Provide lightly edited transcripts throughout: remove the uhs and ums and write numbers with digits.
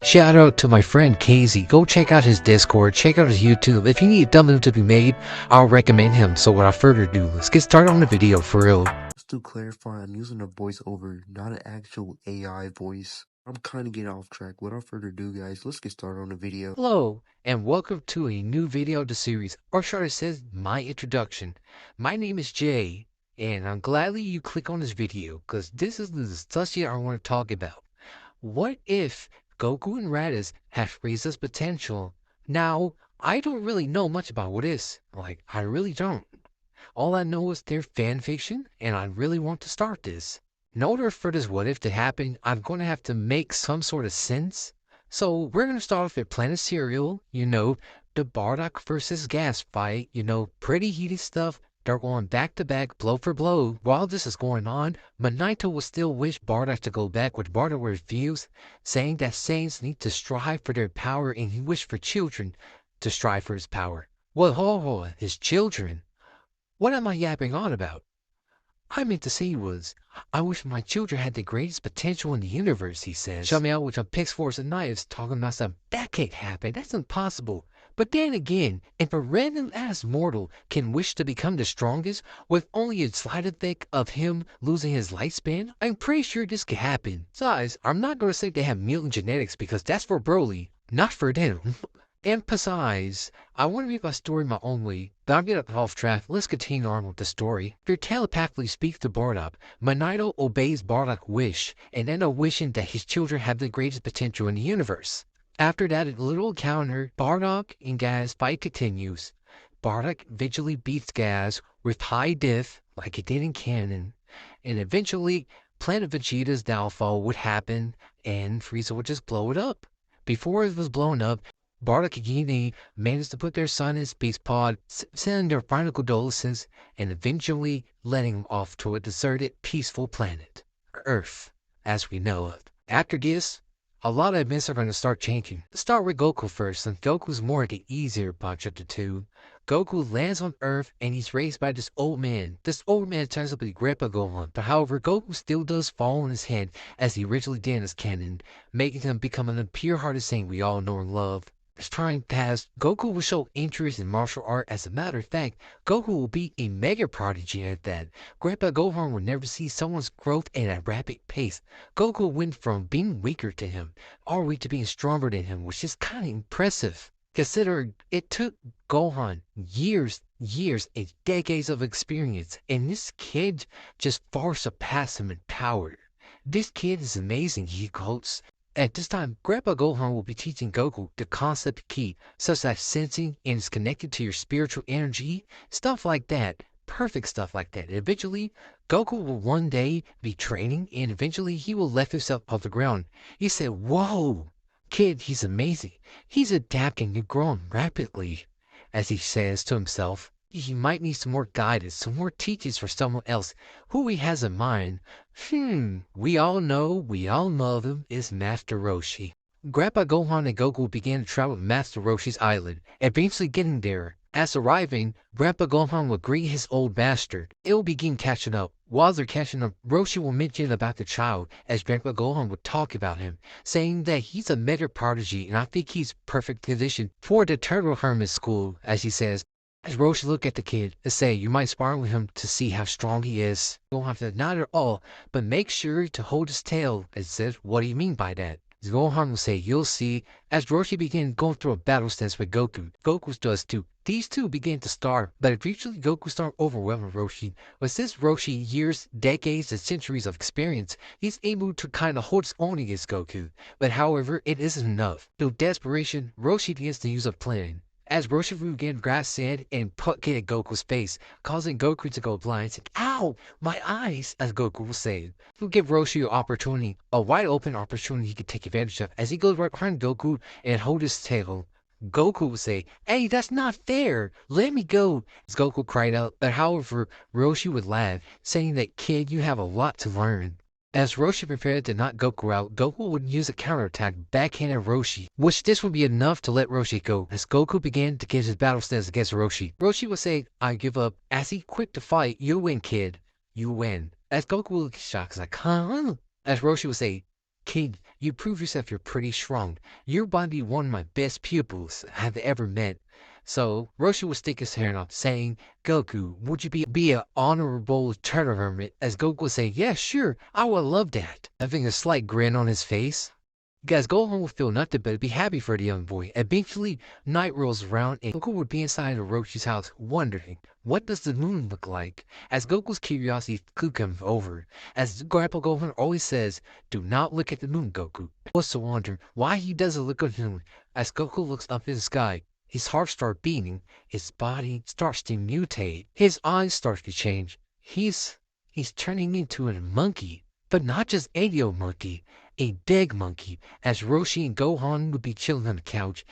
Shout out to my friend Casey. Go check out his Discord, check out his YouTube. If you need a thumbnail to be made, I'll recommend him. So without further ado, let's get started on the video for real. Just to clarify, I'm using a voiceover, not an actual AI voice. I'm kind of getting off track. Without further ado, guys, let's get started on the video. Hello, and welcome to a new video of the series, or should I say, my introduction. My name is Jay, and I'm gladly you click on this video, because this is the discussion I want to talk about. What if Goku and Raditz have friezas potential? Now, I don't really know much about what is. I really don't. All I know is they're fan fiction, and I really want to start this. In order for this what if to happen, I'm going to have to make some sort of sense. So we're going to start off at Planet Cereal, the Bardock versus Gas fight, pretty heated stuff. They're going back to back, blow for blow. While this is going on, Manito will still wish Bardock to go back, which Bardock will refuse, saying that Saiyans need to strive for their power and he wished for children to strive for his power. Well, his children? What am I yapping on about? I meant to say was, I wish my children had the greatest potential in the universe, he says. Shut me out with some pitchforks and knives talking about something. That can't happen. That's impossible. But then again, if a random ass mortal can wish to become the strongest with only a slight effect of him losing his lifespan, I'm pretty sure this could happen. Besides, I'm not going to say they have mutant genetics because that's for Broly, not for them. And besides, I want to read my story my own way, but I'm getting off track. Let's continue on with the story. If you telepathically speak to Bardock, Manito obeys Bardock's wish, and ends up wishing that his children have the greatest potential in the universe. After that little encounter, Bardock and Gas fight continues. Bardock eventually beats Gas with high diff, like it did in canon, and eventually Planet Vegeta's downfall would happen, and Frieza would just blow it up. Before it was blown up, Bardock and Genie managed to put their son in space pod, sending their final condolences, and eventually letting him off to a deserted, peaceful planet, Earth, as we know it. After this, a lot of events are going to start changing. Let's start with Goku first, since Goku's more the easier bunch of the two. Goku lands on Earth and he's raised by this old man. This old man turns out to be Grandpa Gohan, but however, Goku still does fall on his head as he originally did in his canon, making him become an pure-hearted saint we all know and love. As time passed, Goku will show interest in martial art. As a matter of fact, Goku will be a mega prodigy at that. Grandpa Gohan will never see someone's growth at a rapid pace. Goku went from being weaker to him, all the way to being stronger than him, which is kind of impressive. Considering it took Gohan years and decades of experience, and this kid just far surpassed him in power. This kid is amazing, he quotes. At this time, Grandpa Gohan will be teaching Goku the concept key, such as sensing and is connected to your spiritual energy, stuff like that, perfect stuff like that. Eventually, Goku will one day be training, and eventually he will lift himself off the ground. He said, "Whoa, kid, he's amazing. He's adapting and growing rapidly," as he says to himself. He might need some more guidance, some more teachings for someone else, who he has in mind. We all love him, is Master Roshi. Grandpa Gohan and Goku began to travel to Master Roshi's island, eventually getting there. As arriving, Grandpa Gohan will greet his old master. It will begin catching up. While they're catching up, Roshi will mention about the child, as Grandpa Gohan would talk about him, saying that he's a mega prodigy and I think he's perfect condition for the Turtle Hermit School, as he says. As Roshi look at the kid and say, "You might spar with him to see how strong he is." Gohan said, "Not at all, but make sure to hold his tail," and said, "What do you mean by that?" Gohan will say, "You'll see." As Roshi began going through a battle stance with Goku, Goku does too. These two begin to starve, but eventually Goku starts overwhelming Roshi. But since Roshi years, decades, and centuries of experience, he's able to kind of hold his own against Goku. But however, it isn't enough. Through desperation, Roshi begins to use a plan. As Roshi began to grab sand and puck it at Goku's face, causing Goku to go blind, saying, "Ow, my eyes," as Goku will say. It will give Roshi an opportunity, a wide open opportunity he could take advantage of, as he goes right behind Goku and hold his tail. Goku will say, "Hey, that's not fair. Let me go," as Goku cried out. But however, Roshi would laugh, saying that, "Kid, you have a lot to learn." As Roshi prepared to knock Goku out, Goku would use a counterattack backhand at Roshi, which this would be enough to let Roshi go. As Goku began to get his battle stance against Roshi, Roshi would say, "I give up." As he quit to fight, "You win, kid. You win." As Goku would shock, like, "Huh?" As Roshi would say, "Kid, You prove yourself you're pretty strong. You're about to be one of my best pupils I've ever met. So Roshi would stick his hand up, saying, Goku, would you be an honorable turtle hermit? As Goku would say, yeah, sure, I would love that. Having a slight grin on his face. Guys, Gohan would feel nothing but be happy for the young boy. Eventually, night rolls around and Goku would be inside of Roshi's house wondering, what does the moon look like? As Goku's curiosity could come over, as Grandpa Gohan always says, do not look at the moon, Goku. Was to wonder why he doesn't look at the moon. As Goku looks up in the sky, his heart starts beating, his body starts to mutate, his eyes start to change. He's turning into a monkey, but not just any old monkey. A dead monkey. As Roshi and Gohan would be chilling on the couch,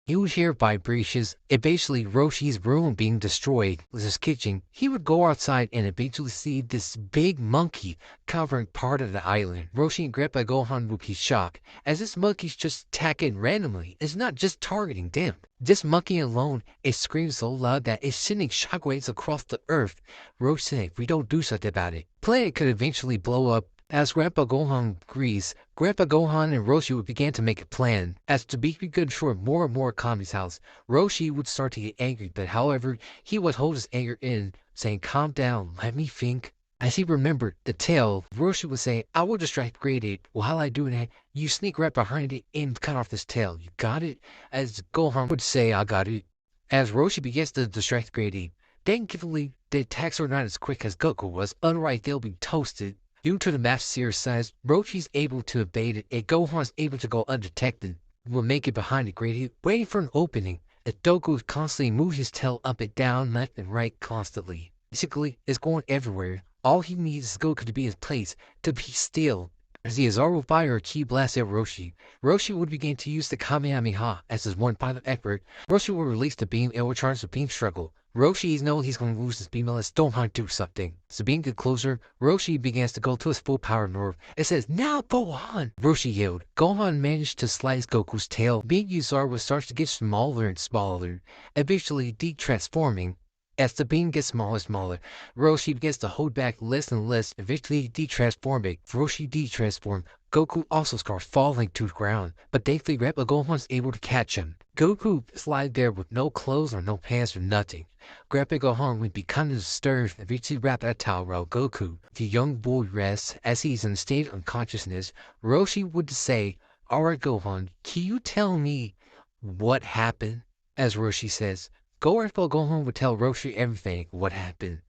he would hear vibrations. Eventually, Roshi's room being destroyed was his kitchen. He would go outside and eventually see this big monkey covering part of the island. Roshi and Grandpa Gohan would be shocked, as this monkey's just attacking randomly. It's not just targeting them. This monkey alone, it screams so loud that it's sending shockwaves across the earth. Roshi said, if we don't do something about it, planet could eventually blow up. As Grandpa Gohan agrees, Grandpa Gohan and Roshi would begin to make a plan. As to be control more and more Kami's house, Roshi would start to get angry, but however, he would hold his anger in, saying, calm down, let me think. As he remembered the tail, Roshi would say, I will distract Grade 8. While I do that, you sneak right behind it and cut off this tail. You got it? As Gohan would say, I got it. As Roshi begins to distract Grade 8, thankfully, the attacks are not as quick as Goku was, otherwise they'll be toasted. Due to the Master size, Roshi's able to evade it, and Gohan's able to go undetected. Will make it behind the grate, waiting for an opening. As Goku constantly moves his tail up and down, left and right constantly. Basically, it's going everywhere. All he needs is Goku to be his place, to be still. As he Azaru fire a chi blast at Roshi, Roshi would begin to use the Kamehameha as his one final effort. Roshi will release the beam and will charge the beam struggle. Roshi knows he's going to lose his beam unless Gohan do something. So being get closer, Roshi begins to go to his full power nerve. It says, now Gohan! Roshi yelled. Gohan managed to slice Goku's tail. Being Uzaru starts to get smaller and smaller, eventually de-transforming. As the beam gets smaller and smaller, Roshi begins to hold back less and less, eventually de-transforming. Roshi de-transformed. Goku also starts falling to the ground, but thankfully Grandpa Gohan's able to catch him. Goku slid there with no clothes or no pants or nothing. Grandpa Gohan would be kind of disturbed and eventually wrap that towel around Goku. The young boy rests as he's in a state of unconsciousness. Roshi would say, alright Gohan, can you tell me what happened? As Roshi says, Grandpa Gohan would tell Roshi everything what happened.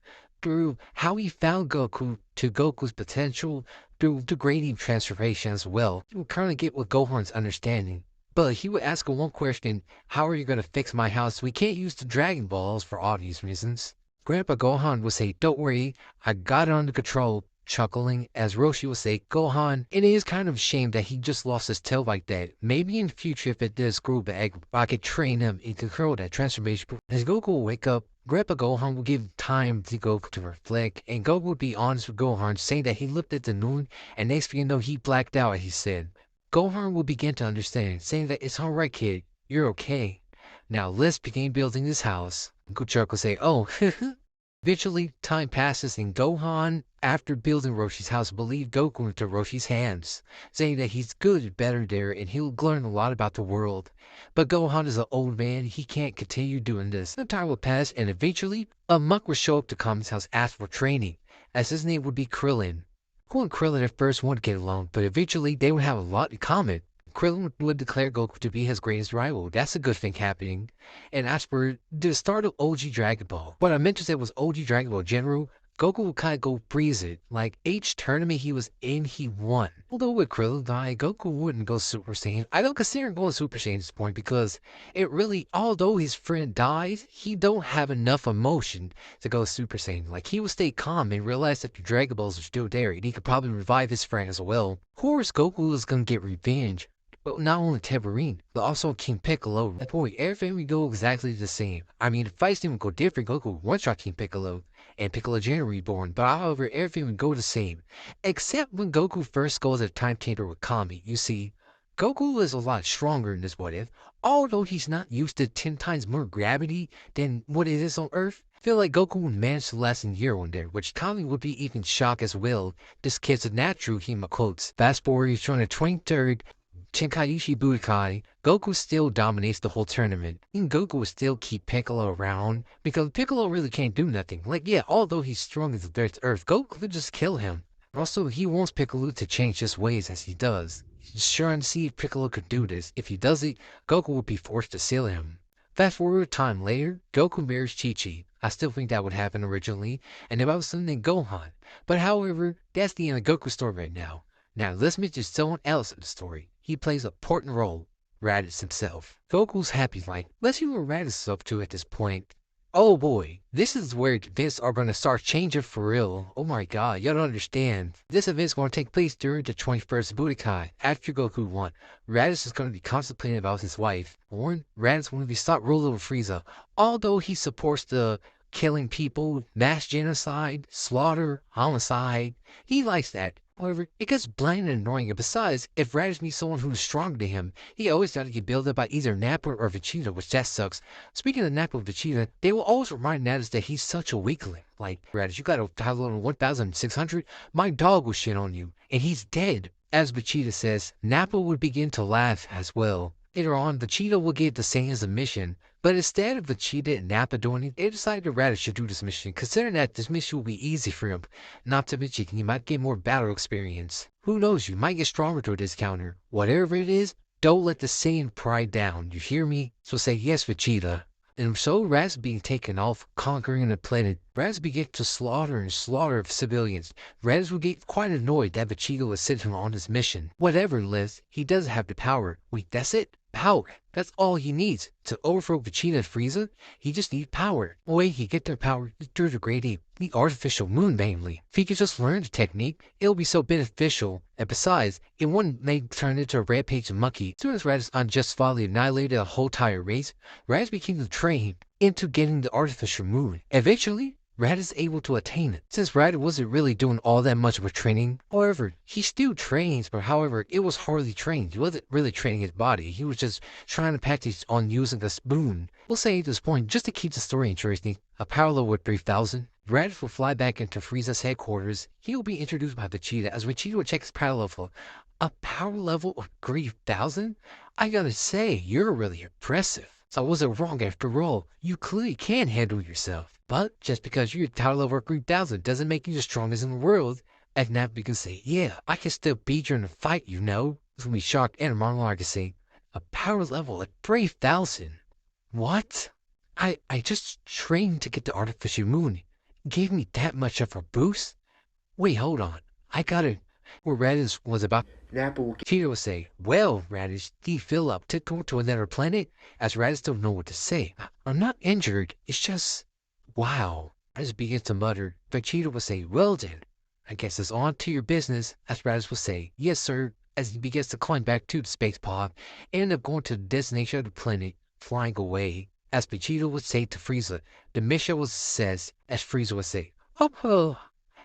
Through how he found Goku to Goku's potential, through the grading transformation as well. He would kind of get with Gohan's understanding. But he would ask him one question, how are you going to fix my house? We can't use the Dragon Balls for obvious reasons. Grandpa Gohan would say, don't worry, I got it under control, chuckling, as Roshi would say, Gohan, it is kind of a shame that he just lost his tail like that. Maybe in the future if it does screw back, I could train him and control that transformation. As Goku will wake up, Grandpa Gohan will give time to Goku to reflect, and Goku would be honest with Gohan, saying that he looked at the moon, and next thing you know, he blacked out, he said. Gohan will begin to understand, saying that it's alright kid, you're okay. Now let's begin building this house. Goku will say, oh, Eventually, time passes and Gohan, after building Roshi's house, believed Goku into Roshi's hands, saying that he's good and better there and he'll learn a lot about the world. But Gohan is an old man, he can't continue doing this. The time will pass and eventually, a monk will show up to Kami's house ask for training, as his name would be Krillin. Goku and Krillin at first wouldn't get along, but eventually they would have a lot in common. Krillin would declare Goku to be his greatest rival. That's a good thing happening. And as for the start of OG Dragon Ball, what I meant to say was OG Dragon Ball General, Goku would kind of go freeze it. Like each tournament he was in, he won. Although with Krillin dying, Goku wouldn't go Super Saiyan. I don't consider going Super Saiyan at this point because it really, although his friend dies, he don't have enough emotion to go Super Saiyan. Like he would stay calm and realize that the Dragon Balls are still there and he could probably revive his friend as well. Of course, Goku is gonna get revenge. But not only Tebarin, but also King Piccolo. Boy, everything would go exactly the same. I mean, the fights didn't go different. Goku would one-shot King Piccolo and Piccolo Jr. reborn, but however, everything would go the same. Except when Goku first goes at Time Chamber with Kami. You see, Goku is a lot stronger in this what if, although he's not used to 10 times more gravity than what it is on Earth. I feel like Goku would manage to last a year on there, which Tommy would be even shocked as well. This kid's a natural, he quotes. Fast forward, he's trying the 23rd Tenkaichi Budokai. Goku still dominates the whole tournament. And Goku will still keep Piccolo around because Piccolo really can't do nothing. Like, yeah, although he's strong as the Earth, Goku could just kill him. Also, he wants Piccolo to change his ways as he does. He's trying to see if Piccolo could do this. If he does it, Goku will be forced to seal him. Fast forward time later, Goku marries Chi-Chi. I still think that would happen originally, and about something Gohan. But however, that's the end of Goku's story right now. Now let's mention someone else in the story. He plays an important role, Raditz himself. Goku's happy life. Let's see what Raditz is up to at this point. Oh boy, this is where events are going to start changing for real. Oh my god, y'all don't understand. This event's going to take place during the 21st Budokai. After Goku won, Raditz is going to be contemplating about his wife. Warren, Raditz will be stopped ruling over Frieza. Although he supports the killing people, mass genocide, slaughter, homicide, he likes that. However, it gets bland and annoying, and besides, if Raditz meets someone who's stronger than him, he always got to get built up by either Nappa or Vegeta, which that sucks. Speaking of Nappa and Vegeta, they will always remind Raditz that he's such a weakling. Like, Raditz, you got a title on 1,600? My dog will shit on you, and he's dead. As Vegeta says, Nappa would begin to laugh as well. Later on, Vegeta will get the same as a mission, but instead of Vegeta and Nappa doing it, they decided that Raditz should do this mission, considering that this mission will be easy for him. Not to mention, he might get more battle experience. Who knows, you might get stronger through this counter. Whatever it is, don't let the Saiyan pride down, you hear me? So say yes, Vegeta. And so Raditz being taken off, conquering the planet, Raditz began to slaughter of civilians. Raditz would get quite annoyed that Vegeta was sent him on his mission. Whatever it is, he does have the power. Wait, that's it? Power. That's all he needs. To overthrow Vegeta and Frieza, he just needs power. The way he get their power is through the Great Ape, the artificial moon mainly. If he could just learn the technique, it'll be so beneficial. And besides, it wouldn't make turn into a rampage monkey. As soon as Raditz unjustifiably annihilated a whole entire race, Raditz became the train into getting the artificial moon. Eventually, Raditz is able to attain it. Since Raditz wasn't really doing all that much of a training, however, he still trains, but however, it was hardly trained. He wasn't really training his body. He was just trying to practice on using the spoon. We'll say at this point, just to keep the story interesting, a power level with 3,000, Raditz will fly back into Frieza's headquarters. He will be introduced by Vegeta as Vegeta will check his power level. A power level of 3,000? I gotta say, you're really impressive. So I wasn't wrong after all. You clearly can handle yourself. But just because you're power level 3,000 doesn't make you the strongest in the world. And Nappa can say, yeah, I can still beat you in a fight, you know. It's gonna be shocked and Monologue can say, a power level at 3,000? What? I just trained to get the artificial moon. It gave me that much of a boost? Wait, hold on. I gotta... Where Raditz was about... Nappa will Cheetah would say, well, Raditz, do you feel up to go to another planet? As Raditz don't know what to say. I'm not injured. It's just... Wow. Raditz begins to mutter. Vegeta will say, well then, I guess it's on to your business. As Raditz will say, yes sir, as he begins to climb back to the space pod and end up going to the destination of the planet, flying away. As Vegeta would say to Frieza, the mission was a success. As Frieza would say, oh,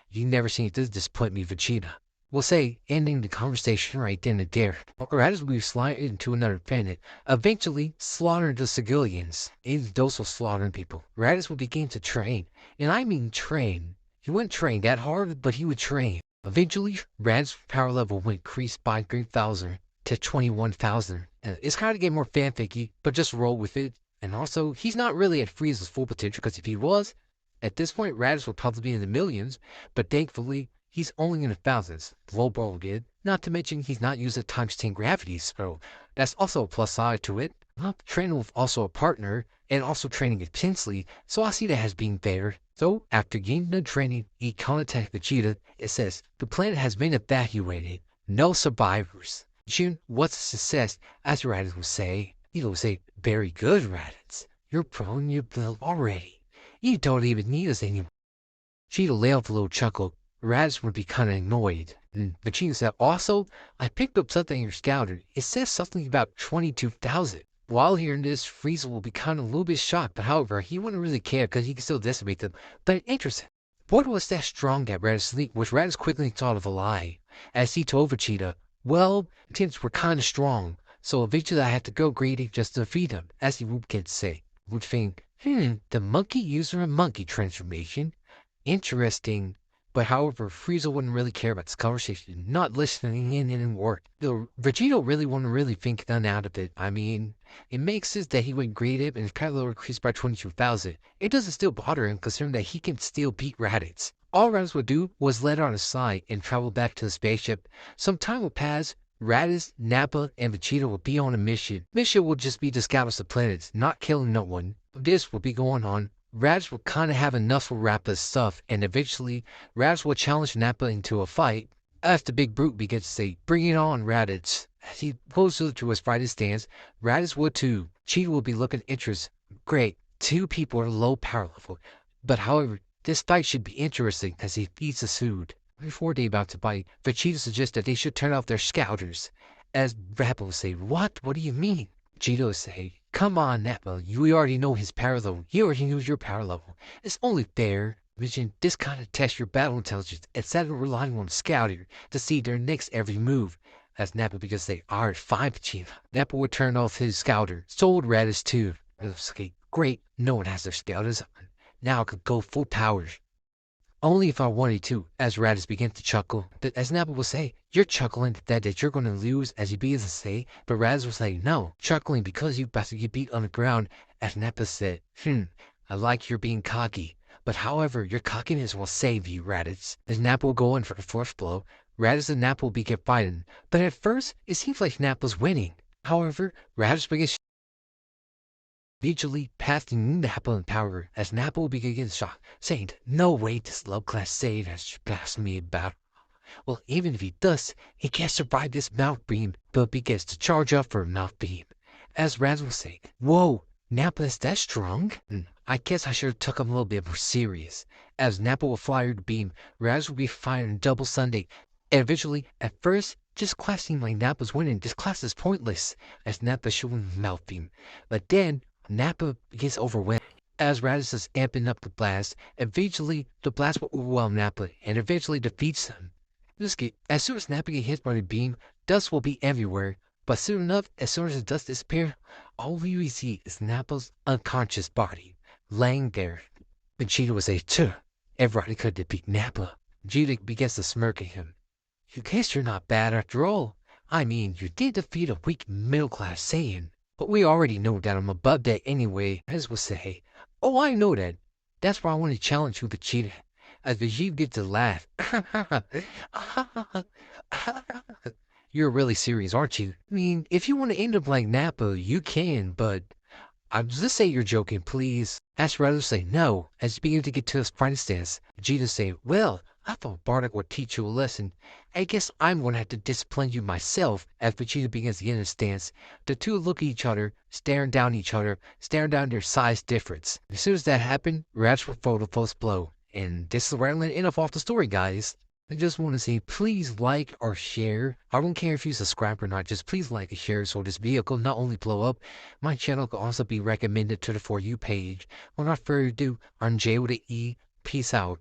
you never seen this disappoint me, Vegeta. We'll say, ending the conversation right then and there. Raditz will be sliding into another planet, eventually slaughtering the civilians. In the dose of slaughtering people, Raditz will begin to train. And I mean train. He wouldn't train that hard, but he would train. Eventually, Raditz's power level will increase by 3,000 to 21,000. It's kind of getting more fanficky, but just roll with it. And also, he's not really at Frieza's full potential, because if he was, at this point, Raditz would probably be in the millions, but thankfully, he's only in the thousands. Low ball did. Not to mention he's not using times 10 gravity, so that's also a plus side to it. I'm training with also a partner, and also training intensely, so I see that as being fair. So, after getting the training, he contacts Vegeta. It says, the planet has been evacuated. No survivors. June, what's a success? As Raditz would say. He will say, very good, Raditz. You're prone your build already. You don't even need us anymore. Vegeta let off a little chuckle. Raditz would be kind of annoyed. And Vegeta said, also, I picked up something in your scouter. It says something about 22,000. While hearing this, Frieza will be kind of a little bit shocked, but however, he wouldn't really care because he can still decimate them. But interesting. What was that strong that Raditz leaked, which Raditz quickly thought of a lie, as he told Vegeta, Well, teams were kinda strong, so eventually I had to go greedy just to defeat him, as the Whoop kids say. Would think, the monkey user a monkey transformation? Interesting. But however, Frieza wouldn't really care about this conversation, not listening in anymore. Though Vegeta really wouldn't really think none out of it. I mean, it makes sense that he went greedy and his power increased by 22,000. It doesn't still bother him considering that he can still beat Raditz. All Raditz would do was let out a sigh and travel back to the spaceship. Some time will pass. Raditz, Nappa, and Vegeta will be on a mission. Mission will just be to scout the planets, not killing no one. This will be going on. Raditz will kind of have enough of Nappa's stuff, and eventually Raditz will challenge Nappa into a fight. As the big brute begins to say, "Bring it on, Raditz." As he closer to his fighting stance, Raditz would too. Cheetah will be looking interest. Great, two people are low power level. But however, this fight should be interesting as he feeds the food. Before they about to bite, Vegeta suggests that they should turn off their scouters. As Nappa will say, "What? What do you mean?" Vegeta will say, "Come on, Nappa, you already know his power level. You already knew your power level. It's only fair. Vision, this kind of tests your battle intelligence instead of relying on the scouter to see their next every move." As Nappa begins to say, "Alright, fine, Vegeta." Nappa would turn off his scouter. So would Raditz too. Okay, great, no one has their scouters on. Now I could go full power. Only if I wanted to, as Raditz began to chuckle. But as Nappa will say, "You're chuckling that you're going to lose," as he begins to say. But Raditz will say, "No, chuckling because you're about to get beat on the ground." As Nappa said, "I like your being cocky. But however, your cockiness will save you, Raditz." As Nappa will go in for the first blow, Raditz and Nappa will begin fighting. But at first, it seems like Nappa's winning. However, Raditz begins vigilantly passing Nappa in power as Nappa will begin getting shot, saying, "No way this low-class Saiyan has passed me about." Well, even if he does, he can't survive this mouth beam, but begins to charge up for a mouth beam. As Raz will say, "Whoa, Nappa is that strong?" I guess I should have took him a little bit more serious. As Nappa will fire the beam, Raz will be firing double Sunday. And eventually, at first, this class seemed like Nappa's winning. This class is pointless, as Nappa shooting the mouth beam. But then, Nappa gets overwhelmed as Raditz is amping up the blast. Eventually, the blast will overwhelm Nappa and eventually defeats him. As soon as Nappa gets hit by the beam, dust will be everywhere. But soon enough, as soon as the dust disappears, all we see is Nappa's unconscious body laying there. Vegeta will say, "Tuh, everybody could defeat Nappa." Vegeta begins to smirk at him. "You guess you're not bad after all. I mean, you did defeat a weak middle-class Saiyan. But we already know that I'm above that anyway," as will say. "Oh, I know that. That's why I want to challenge you, Vegeta." As Vegeta gets to laugh. "You're really serious, aren't you? I mean, if you want to end up like Nappa, you can, but I'll just say you're joking, please." As Raditz say, "No," as he begins to get to his fighting stance. Vegeta say, "Well, I thought Bardock would teach you a lesson. I guess I'm going to have to discipline you myself." As Vegeta begins to get in his stance, the two look at each other, staring down their size difference. As soon as that happened, Raditz will throw the first blow. And this is where I'm going to end off the story, guys. I just want to say, please like or share. I don't care if you subscribe or not. Just please like and share so this video will not only blow up, my channel can also be recommended to the For You page. Without further ado, I'm Jay with an E. Peace out.